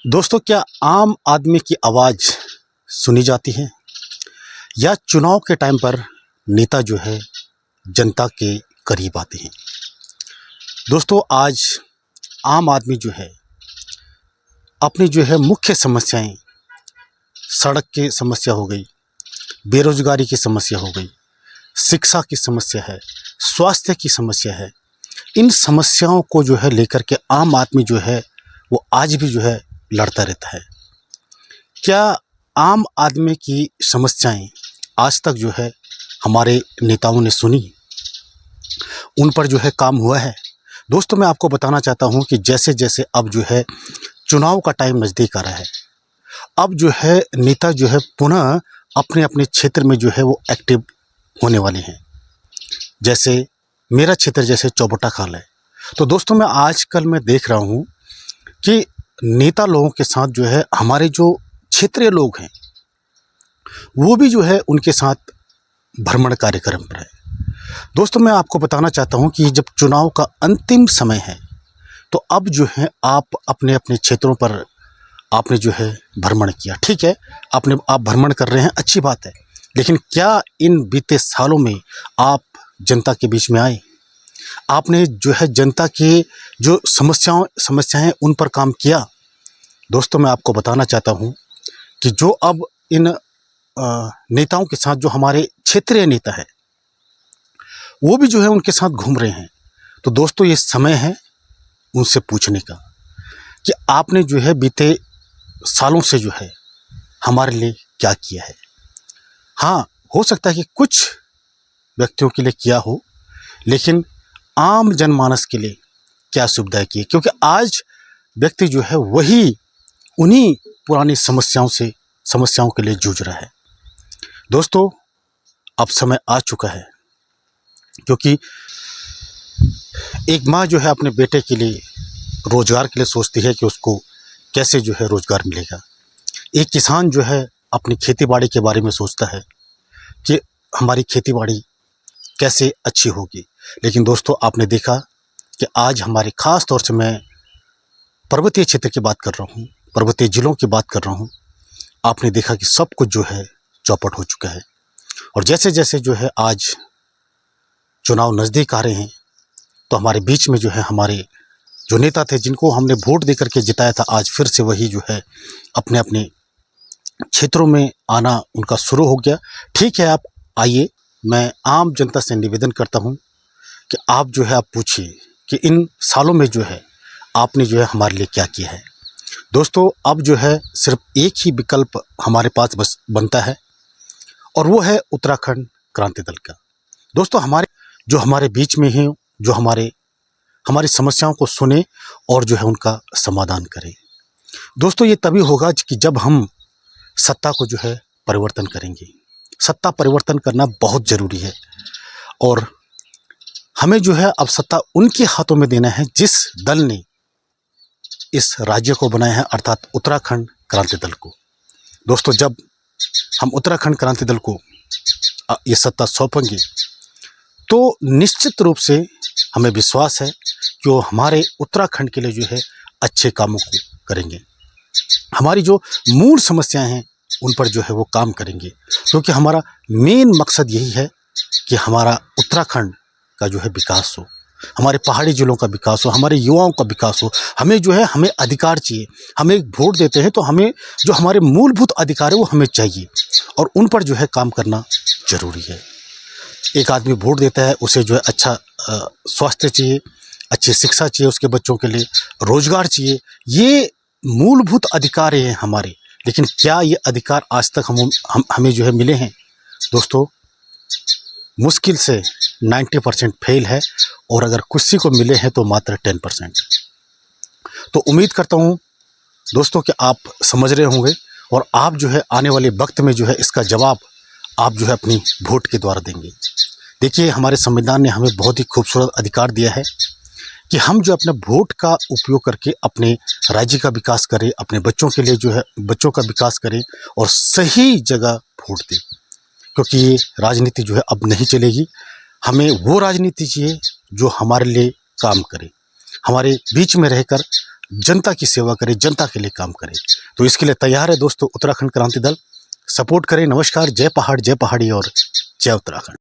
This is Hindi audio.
दोस्तों, क्या आम आदमी की आवाज़ सुनी जाती है या चुनाव के टाइम पर नेता जो है जनता के करीब आते हैं। दोस्तों, आज आम आदमी जो है अपनी जो है मुख्य समस्याएं, सड़क की समस्या हो गई, बेरोजगारी की समस्या हो गई, शिक्षा की समस्या है, स्वास्थ्य की समस्या है। इन समस्याओं को जो है लेकर के आम आदमी जो है वो आज भी जो है लड़ता रहता है। क्या आम आदमी की समस्याएं आज तक जो है हमारे नेताओं ने सुनी, उन पर जो है काम हुआ है? दोस्तों, मैं आपको बताना चाहता हूं कि जैसे जैसे अब जो है चुनाव का टाइम नज़दीक आ रहा है, अब जो है नेता जो है पुनः अपने अपने क्षेत्र में जो है वो एक्टिव होने वाले हैं। जैसे मेरा क्षेत्र जैसे चौबटा खाल है, तो दोस्तों मैं आजकल मैं देख रहा हूँ कि नेता लोगों के साथ जो है हमारे जो क्षेत्रीय लोग हैं वो भी जो है उनके साथ भ्रमण कार्यक्रम पर है। दोस्तों, मैं आपको बताना चाहता हूं कि जब चुनाव का अंतिम समय है तो अब जो है आप अपने अपने क्षेत्रों पर आपने जो है भ्रमण किया, ठीक है, आप भ्रमण कर रहे हैं, अच्छी बात है। लेकिन क्या इन बीते सालों में आप जनता के बीच में आए? आपने जो है जनता की जो समस्याएं उन पर काम किया? दोस्तों, मैं आपको बताना चाहता हूं कि जो अब इन नेताओं के साथ जो हमारे क्षेत्रीय नेता है वो भी जो है उनके साथ घूम रहे हैं। तो दोस्तों, ये समय है उनसे पूछने का कि आपने जो है बीते सालों से जो है हमारे लिए क्या किया है। हाँ, हो सकता है कि कुछ व्यक्तियों के लिए किया हो, लेकिन आम जनमानस के लिए क्या सुविधाएं की है? क्योंकि आज व्यक्ति जो है वही उन्हीं पुरानी समस्याओं के लिए जूझ रहा है। दोस्तों, अब समय आ चुका है, क्योंकि एक माँ जो है अपने बेटे के लिए रोजगार के लिए सोचती है कि उसको कैसे जो है रोजगार मिलेगा। एक किसान जो है अपनी खेतीबाड़ी के बारे में सोचता है कि हमारी खेतीबाड़ी कैसे अच्छी होगी। लेकिन दोस्तों, आपने देखा कि आज हमारे ख़ास तौर से मैं पर्वतीय क्षेत्र की बात कर रहा हूँ, पर्वतीय जिलों की बात कर रहा हूँ, आपने देखा कि सब कुछ जो है चौपट हो चुका है। और जैसे जैसे जो है आज चुनाव नज़दीक आ रहे हैं तो हमारे बीच में जो है हमारे जो नेता थे जिनको हमने वोट दे करके जिताया था, आज फिर से वही जो है अपने अपने क्षेत्रों में आना उनका शुरू हो गया। ठीक है, आप आइए, मैं आम जनता से निवेदन करता हूं कि आप जो है आप पूछिए कि इन सालों में जो है आपने जो है हमारे लिए क्या किया है। दोस्तों, अब जो है सिर्फ एक ही विकल्प हमारे पास बस बनता है और वो है उत्तराखंड क्रांति दल का। दोस्तों, हमारे बीच में हैं, जो हमारी समस्याओं को सुने और जो है उनका समाधान करें। दोस्तों, ये तभी होगा कि जब हम सत्ता को जो है परिवर्तन करेंगे। सत्ता परिवर्तन करना बहुत ज़रूरी है और हमें जो है अब सत्ता उनके हाथों में देना है जिस दल ने इस राज्य को बनाया है, अर्थात उत्तराखंड क्रांति दल को। दोस्तों, जब हम उत्तराखंड क्रांति दल को ये सत्ता सौंपेंगे तो निश्चित रूप से हमें विश्वास है कि वो हमारे उत्तराखंड के लिए जो है अच्छे कामों को करेंगे। हमारी जो मूल समस्याएं हैं उन पर जो है वो काम करेंगे, क्योंकि हमारा मेन मकसद यही है कि हमारा उत्तराखंड का जो है विकास हो, हमारे पहाड़ी जिलों का विकास हो, हमारे युवाओं का विकास हो। हमें अधिकार चाहिए। हमें वोट देते हैं तो हमें जो हमारे मूलभूत अधिकार है वो हमें चाहिए और उन पर जो है काम करना जरूरी है। एक आदमी वोट देता है, उसे जो है अच्छा स्वास्थ्य चाहिए, अच्छी शिक्षा चाहिए, उसके बच्चों के लिए रोजगार चाहिए। ये मूलभूत अधिकार हैं हमारे, लेकिन क्या ये अधिकार आज तक हमें जो है मिले हैं? दोस्तों, मुश्किल से 90% फेल है और अगर किसी को मिले हैं तो मात्र 10%। तो उम्मीद करता हूँ दोस्तों कि आप समझ रहे होंगे और आप जो है आने वाले वक्त में जो है इसका जवाब आप जो है अपनी वोट के द्वारा देंगे। देखिए, हमारे संविधान ने हमें बहुत ही खूबसूरत अधिकार दिया है कि हम जो अपने वोट का उपयोग करके अपने राज्य का विकास करें, अपने बच्चों के लिए जो है बच्चों का विकास करें और सही जगह वोट दें। क्योंकि ये राजनीति जो है अब नहीं चलेगी। हमें वो राजनीति चाहिए जो हमारे लिए काम करे, हमारे बीच में रहकर जनता की सेवा करे, जनता के लिए काम करे। तो इसके लिए तैयार है दोस्तों उत्तराखंड क्रांति दल। सपोर्ट करें। नमस्कार, जय पहाड़, जय पहाड़ी और जय उत्तराखंड।